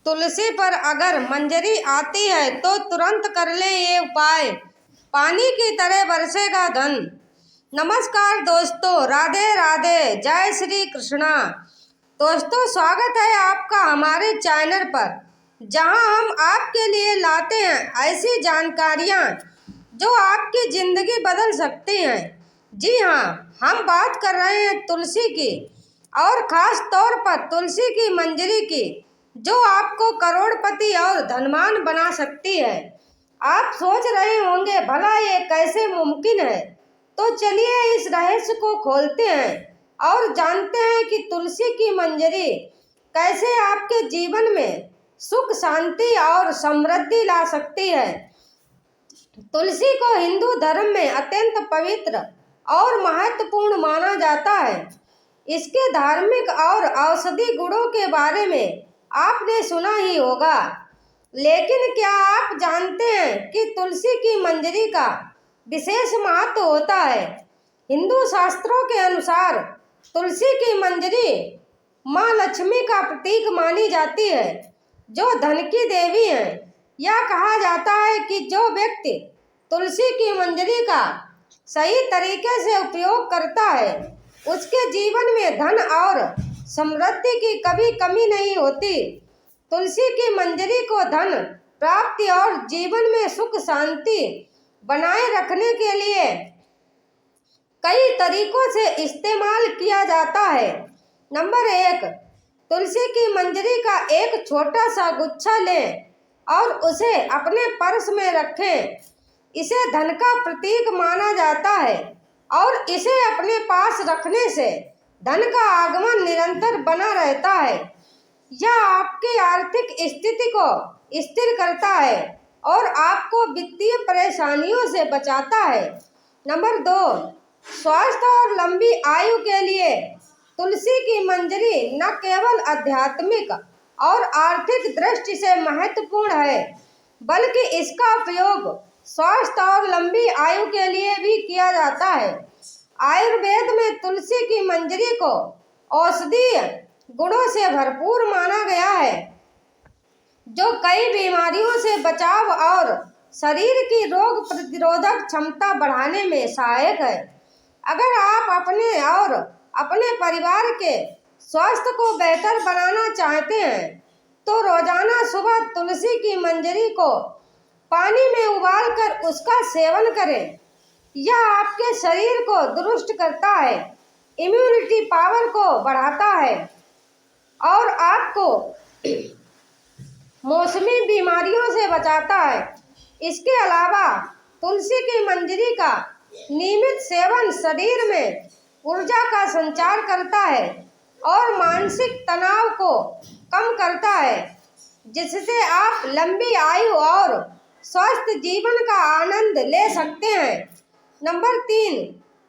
तुलसी पर अगर मंजरी आती है तो तुरंत कर ले ये उपाय, पानी की तरह बरसेगा धन। नमस्कार दोस्तों, राधे राधे, जय श्री कृष्णा। दोस्तों, स्वागत है आपका हमारे चैनल पर, जहां हम आपके लिए लाते हैं ऐसी जानकारियां जो आपकी ज़िंदगी बदल सकती हैं। जी हाँ, हम बात कर रहे हैं तुलसी की, और ख़ास तौर पर तुलसी की मंजरी की, जो आपको करोड़पति और धनवान बना सकती है। आप सोच रहे होंगे, भला ये कैसे मुमकिन है? तो चलिए इस रहस्य को खोलते हैं और जानते हैं कि तुलसी की मंजरी कैसे आपके जीवन में सुख, शांति और समृद्धि ला सकती है। तुलसी को हिंदू धर्म में अत्यंत पवित्र और महत्वपूर्ण माना जाता है। इसके धार्मिक और औषधि गुणों के बारे में आपने सुना ही होगा, लेकिन क्या आप जानते हैं कि तुलसी की मंजरी का विशेष महत्व होता है? हिंदू शास्त्रों के अनुसार तुलसी की मंजरी माँ लक्ष्मी का प्रतीक मानी जाती है, जो धन की देवी है। यह कहा जाता है कि जो व्यक्ति तुलसी की मंजरी का सही तरीके से उपयोग करता है, उसके जीवन में धन और समृद्धि की कभी कमी नहीं होती। तुलसी की मंजरी को धन प्राप्ति और जीवन में सुख शांति बनाए रखने के लिए कई तरीकों से इस्तेमाल किया जाता है। नंबर 1, तुलसी की मंजरी का एक छोटा सा गुच्छा लें और उसे अपने पर्स में रखें। इसे धन का प्रतीक माना जाता है और इसे अपने पास रखने से धन का आगमन निरंतर बना रहता है। यह आपकी आर्थिक स्थिति को स्थिर करता है और आपको वित्तीय परेशानियों से बचाता है। नंबर 2, स्वास्थ्य और लंबी आयु के लिए तुलसी की मंजरी न केवल आध्यात्मिक और आर्थिक दृष्टि से महत्वपूर्ण है, बल्कि इसका उपयोग स्वास्थ्य और लंबी आयु के लिए भी किया जाता है। आयुर्वेद में तुलसी की मंजरी को औषधीय गुणों से भरपूर माना गया है, जो कई बीमारियों से बचाव और शरीर की रोग प्रतिरोधक क्षमता बढ़ाने में सहायक है। अगर आप अपने और अपने परिवार के स्वास्थ्य को बेहतर बनाना चाहते हैं, तो रोजाना सुबह तुलसी की मंजरी को पानी में उबालकर उसका सेवन करें। यह आपके शरीर को दुरुस्त करता है, इम्यूनिटी पावर को बढ़ाता है और आपको मौसमी बीमारियों से बचाता है। इसके अलावा तुलसी की मंजरी का नियमित सेवन शरीर में ऊर्जा का संचार करता है और मानसिक तनाव को कम करता है, जिससे आप लंबी आयु और स्वस्थ जीवन का आनंद ले सकते हैं। नंबर 3,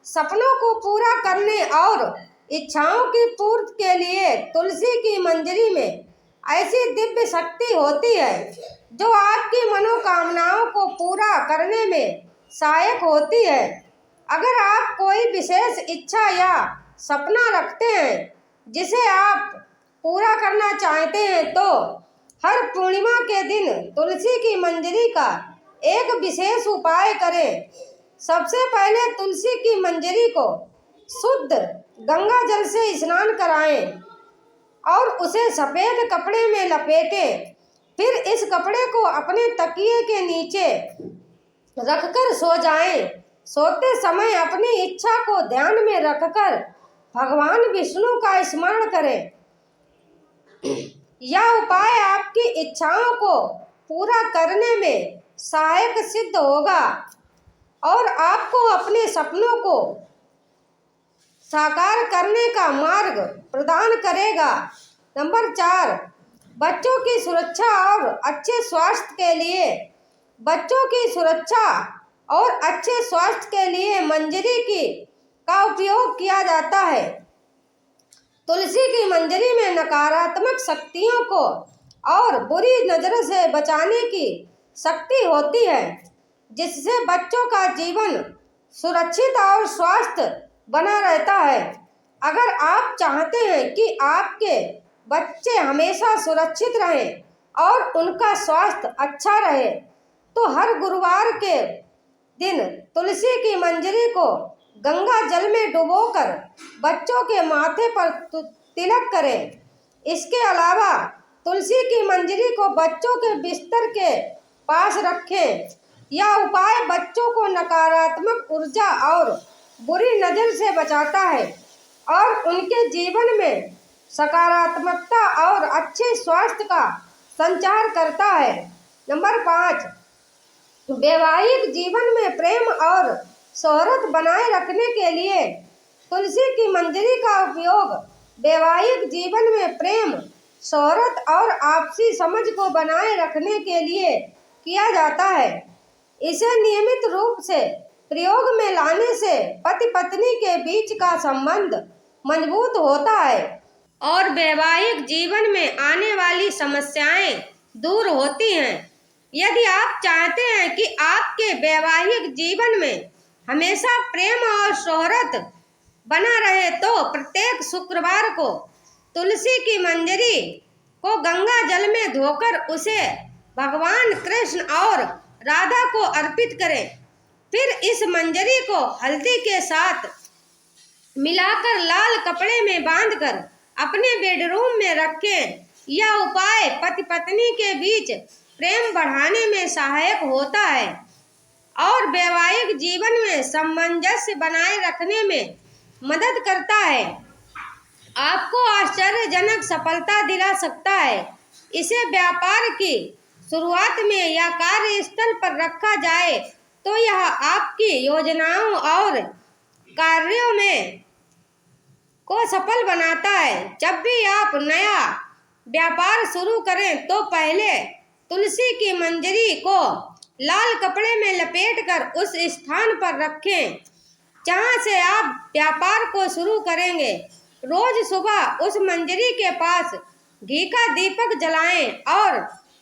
सपनों को पूरा करने और इच्छाओं की पूर्ति के लिए तुलसी की मंजरी में ऐसी दिव्य शक्ति होती है जो आपकी मनोकामनाओं को पूरा करने में सहायक होती है। अगर आप कोई विशेष इच्छा या सपना रखते हैं जिसे आप पूरा करना चाहते हैं, तो हर पूर्णिमा के दिन तुलसी की मंजरी का एक विशेष उपाय करें। सबसे पहले तुलसी की मंजरी को शुद्ध गंगा जल से स्नान कराएं और उसे सफ़ेद कपड़े में लपेटें। फिर इस कपड़े को अपने तकिए के नीचे रखकर सो जाएं। सोते समय अपनी इच्छा को ध्यान में रखकर भगवान विष्णु का स्मरण करें। यह उपाय आपकी इच्छाओं को पूरा करने में सहायक सिद्ध होगा और आपको अपने सपनों को साकार करने का मार्ग प्रदान करेगा। नंबर 4, बच्चों की सुरक्षा और अच्छे स्वास्थ्य के लिए बच्चों की सुरक्षा और अच्छे स्वास्थ्य के लिए मंजरी का उपयोग किया जाता है। तुलसी की मंजरी में नकारात्मक शक्तियों को और बुरी नज़रों से बचाने की शक्ति होती है, जिससे बच्चों का जीवन सुरक्षित और स्वस्थ बना रहता है। अगर आप चाहते हैं कि आपके बच्चे हमेशा सुरक्षित रहें, और उनका स्वास्थ्य अच्छा रहे, तो हर गुरुवार के दिन तुलसी की मंजरी को गंगा जल में डुबोकर बच्चों के माथे पर तिलक करें। इसके अलावा तुलसी की मंजरी को बच्चों के बिस्तर के पास रखें। यह उपाय बच्चों को नकारात्मक ऊर्जा और बुरी नजर से बचाता है और उनके जीवन में सकारात्मकता और अच्छे स्वास्थ्य का संचार करता है। नंबर 5, वैवाहिक जीवन में प्रेम और शोहरत बनाए रखने के लिए तुलसी की मंजरी का उपयोग वैवाहिक जीवन में प्रेम, शोहरत और आपसी समझ को बनाए रखने के लिए किया जाता है। इसे नियमित रूप से प्रयोग में लाने से पति पत्नी के बीच का संबंध मजबूत होता है और वैवाहिक जीवन में आने वाली समस्याएं दूर होती हैं। यदि आप चाहते हैं कि आपके वैवाहिक जीवन में हमेशा प्रेम और शोहरत बना रहे, तो प्रत्येक शुक्रवार को तुलसी की मंजरी को गंगा जल में धोकर उसे भगवान कृष्ण और राधा को अर्पित करें। फिर इस मंजरी को हल्दी के साथ मिलाकर लाल कपड़े में बांधकर अपने बेडरूम में रखें। यह उपाय पति पत्नी के बीच प्रेम बढ़ाने में सहायक होता है और वैवाहिक जीवन में सामंजस्य बनाए रखने में मदद करता है। आपको आश्चर्यजनक सफलता दिला सकता है। इसे व्यापार की शुरुआत में या कार्यस्थल पर रखा जाए तो यह आपकी योजनाओं और कार्यों में को सफल बनाता है। जब भी आप नया व्यापार शुरू करें तो पहले तुलसी की मंजरी को लाल कपड़े में लपेटकर उस स्थान पर रखें जहां से आप व्यापार को शुरू करेंगे। रोज सुबह उस मंजरी के पास घी का दीपक जलाएं और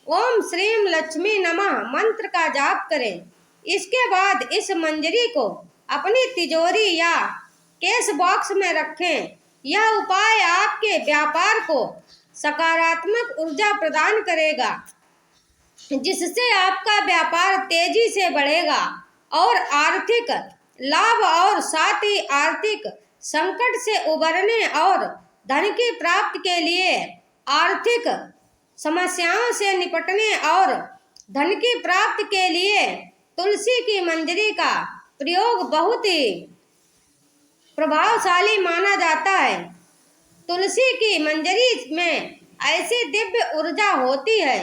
ओम श्रीम लक्ष्मी नमः मंत्र का जाप करें। इसके बाद इस मंजरी को अपनी तिजोरी या कैश बॉक्स में रखें। यह उपाय आपके व्यापार को सकारात्मक ऊर्जा प्रदान करेगा, जिससे आपका व्यापार तेजी से बढ़ेगा और आर्थिक लाभ और साथ ही आर्थिक संकट से उबरने और धन की प्राप्ति के लिए आर्थिक समस्याओं से निपटने और धन की प्राप्ति के लिए तुलसी की मंजरी का प्रयोग बहुत ही प्रभावशाली माना जाता है। तुलसी की मंजरी में ऐसी दिव्य ऊर्जा होती है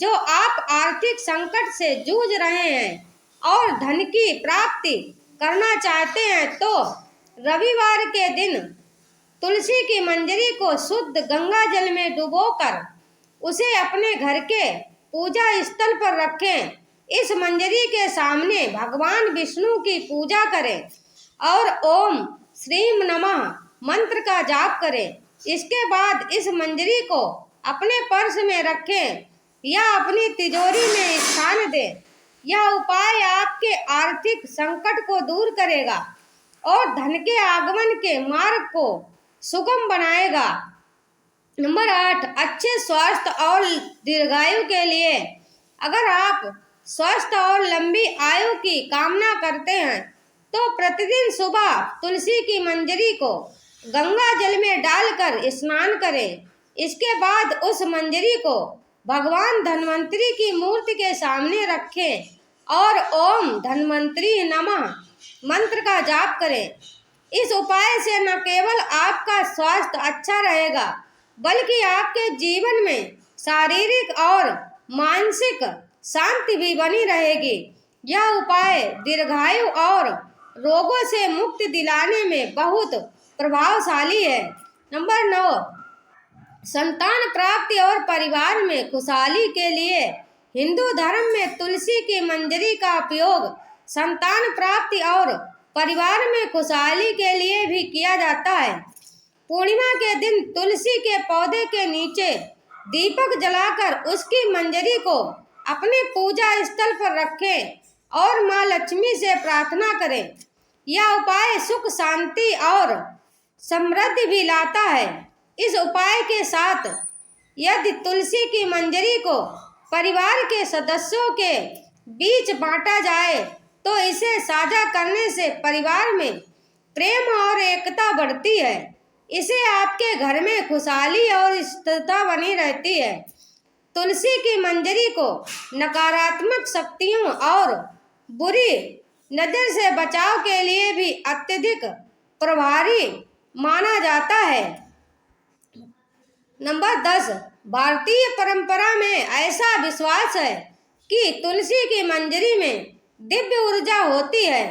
जो आप आर्थिक संकट से जूझ रहे हैं और धन की प्राप्ति करना चाहते हैं तो रविवार के दिन तुलसी की मंजरी को शुद्ध गंगा जल में डुबोकर उसे अपने घर के पूजा स्थल पर रखें। इस मंजरी के सामने भगवान विष्णु की पूजा करें और ओम श्रीम नमः मंत्र का जाप करें। इसके बाद इस मंजरी को अपने पर्स में रखें या अपनी तिजोरी में स्थान दें। यह उपाय आपके आर्थिक संकट को दूर करेगा और धन के आगमन के मार्ग को सुगम बनाएगा। नंबर 8, अच्छे स्वास्थ्य और दीर्घायु के लिए। अगर आप स्वस्थ और लंबी आयु की कामना करते हैं तो प्रतिदिन सुबह तुलसी की मंजरी को गंगा जल में डालकर स्नान करें। इसके बाद उस मंजरी को भगवान धन्वंतरी की मूर्ति के सामने रखें और ओम धन्वंतरी नमः मंत्र का जाप करें। इस उपाय से न केवल आपका स्वास्थ्य अच्छा रहेगा बल्कि आपके जीवन में शारीरिक और मानसिक शांति भी बनी रहेगी। यह उपाय दीर्घायु और रोगों से मुक्ति दिलाने में बहुत प्रभावशाली है। नंबर 9, संतान प्राप्ति और परिवार में खुशहाली के लिए हिंदू धर्म में तुलसी की मंजरी का उपयोग संतान प्राप्ति और परिवार में खुशहाली के लिए भी किया जाता है। पूर्णिमा के दिन तुलसी के पौधे के नीचे दीपक जलाकर उसकी मंजरी को अपने पूजा स्थल पर रखें और माँ लक्ष्मी से प्रार्थना करें। यह उपाय सुख, शांति और समृद्धि भी लाता है। इस उपाय के साथ यदि तुलसी की मंजरी को परिवार के सदस्यों के बीच बांटा जाए तो इसे साझा करने से परिवार में प्रेम और एकता बढ़ती है। इसे आपके घर में खुशहाली और स्थिरता बनी रहती है। तुलसी की मंजरी को नकारात्मक शक्तियों और बुरी नजर से बचाव के लिए भी अत्यधिक प्रभावी माना जाता है। नंबर 10, भारतीय परंपरा में ऐसा विश्वास है कि तुलसी की मंजरी में दिव्य ऊर्जा होती है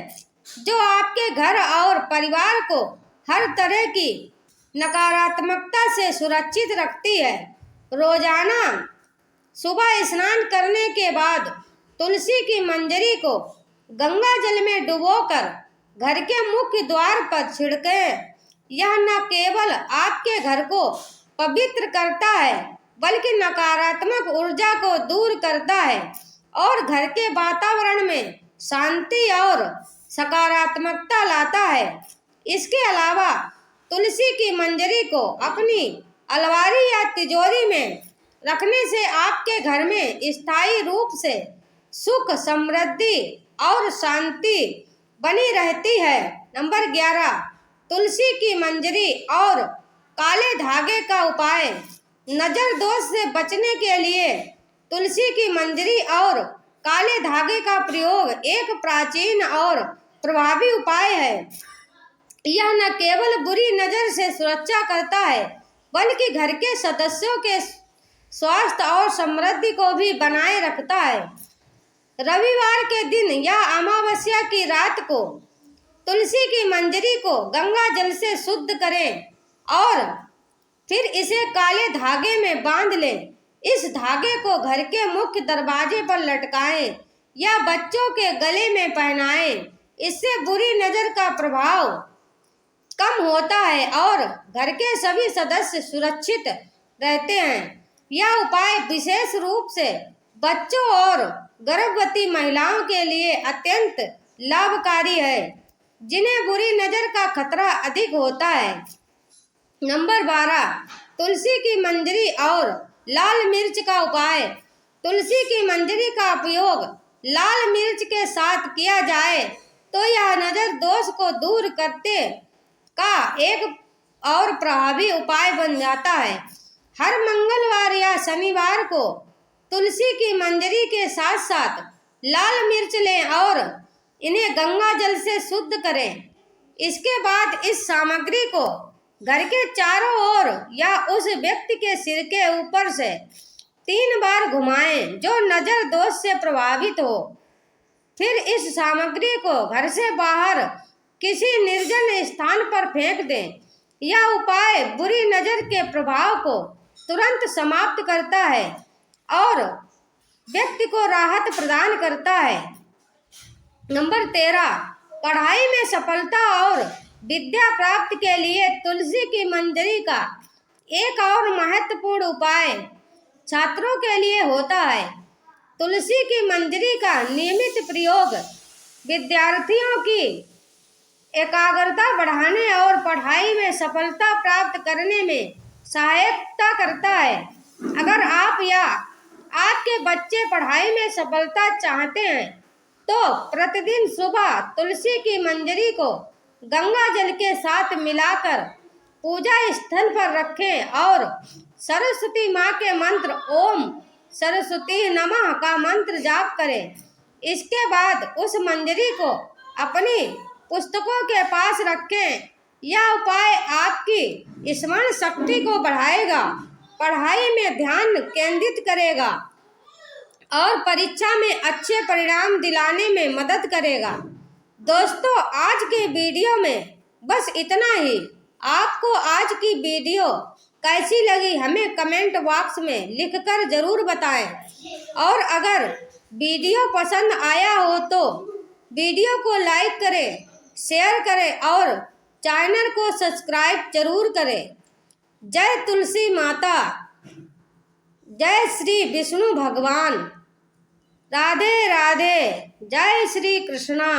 जो आपके घर और परिवार को हर तरह की नकारात्मकता से सुरक्षित रखती है। रोजाना सुबह स्नान करने के बाद तुलसी की मंजरी को गंगा जल में डुबोकर घर के मुख्य द्वार पर छिड़कें। यह न केवल आपके घर को पवित्र करता है बल्कि नकारात्मक ऊर्जा को दूर करता है और घर के वातावरण में शांति और सकारात्मकता लाता है। इसके अलावा तुलसी की मंजरी को अपनी अलमारी या तिजोरी में रखने से आपके घर में स्थायी रूप से सुख, समृद्धि और शांति बनी रहती है। नंबर 11, तुलसी की मंजरी और काले धागे का उपाय। नजर दोष से बचने के लिए तुलसी की मंजरी और काले धागे का प्रयोग एक प्राचीन और प्रभावी उपाय है। यह न केवल बुरी नजर से सुरक्षा करता है बल्कि घर के सदस्यों के स्वास्थ्य और समृद्धि को भी बनाए रखता है। रविवार के दिन या अमावस्या की रात को तुलसी की मंजरी को गंगा जल से शुद्ध करें और फिर इसे काले धागे में बांध लें। इस धागे को घर के मुख्य दरवाजे पर लटकाएं या बच्चों के गले में पहनाएं। इससे बुरी नजर का प्रभाव कम होता है और घर के सभी सदस्य सुरक्षित रहते हैं। यह उपाय विशेष रूप से बच्चों और गर्भवती महिलाओं के लिए अत्यंत लाभकारी है जिन्हें बुरी नजर का खतरा अधिक होता है। नंबर 12, तुलसी की मंजरी और लाल मिर्च का उपाय। तुलसी की मंजरी का उपयोग लाल मिर्च के साथ किया जाए तो यह नजर दोष को दूर करते का एक और प्रभावी उपाय बन जाता है। हर मंगलवार या शनिवार को तुलसी की मंजरी के साथ साथ लाल मिर्च लें और इन्हें गंगा जल से शुद्ध करें। इसके बाद इस सामग्री को घर के चारों ओर या उस व्यक्ति के सिर के ऊपर से 3 बार घुमाएं जो नजर दोष से प्रभावित हो। फिर इस सामग्री को घर से बाहर किसी निर्जन स्थान पर फेंक दें। यह उपाय बुरी नजर के प्रभाव को तुरंत समाप्त करता है और व्यक्ति को राहत प्रदान करता है। नंबर 13, पढ़ाई में सफलता और विद्या प्राप्ति के लिए तुलसी की मंजरी का एक और महत्वपूर्ण उपाय छात्रों के लिए होता है। तुलसी की मंजरी का नियमित प्रयोग विद्यार्थियों की एकाग्रता बढ़ाने और पढ़ाई में सफलता प्राप्त करने में सहायता करता है। अगर आप या आपके बच्चे पढ़ाई में सफलता चाहते हैं तो प्रतिदिन सुबह तुलसी की मंजरी को गंगा जल के साथ मिलाकर पूजा स्थल पर रखें और सरस्वती माँ के मंत्र ओम सरस्वती नमः का मंत्र जाप करें। इसके बाद उस मंजरी को अपनी पुस्तकों के पास रखें। यह उपाय आपकी स्मरण शक्ति को बढ़ाएगा, पढ़ाई में ध्यान केंद्रित करेगा और परीक्षा में अच्छे परिणाम दिलाने में मदद करेगा। दोस्तों, आज के वीडियो में बस इतना ही। आपको आज की वीडियो कैसी लगी हमें कमेंट बॉक्स में लिखकर ज़रूर बताएं और अगर वीडियो पसंद आया हो तो वीडियो को लाइक करें, शेयर करें और चैनल को सब्सक्राइब जरूर करें। जय तुलसी माता, जय श्री विष्णु भगवान, राधे राधे, जय श्री कृष्णा।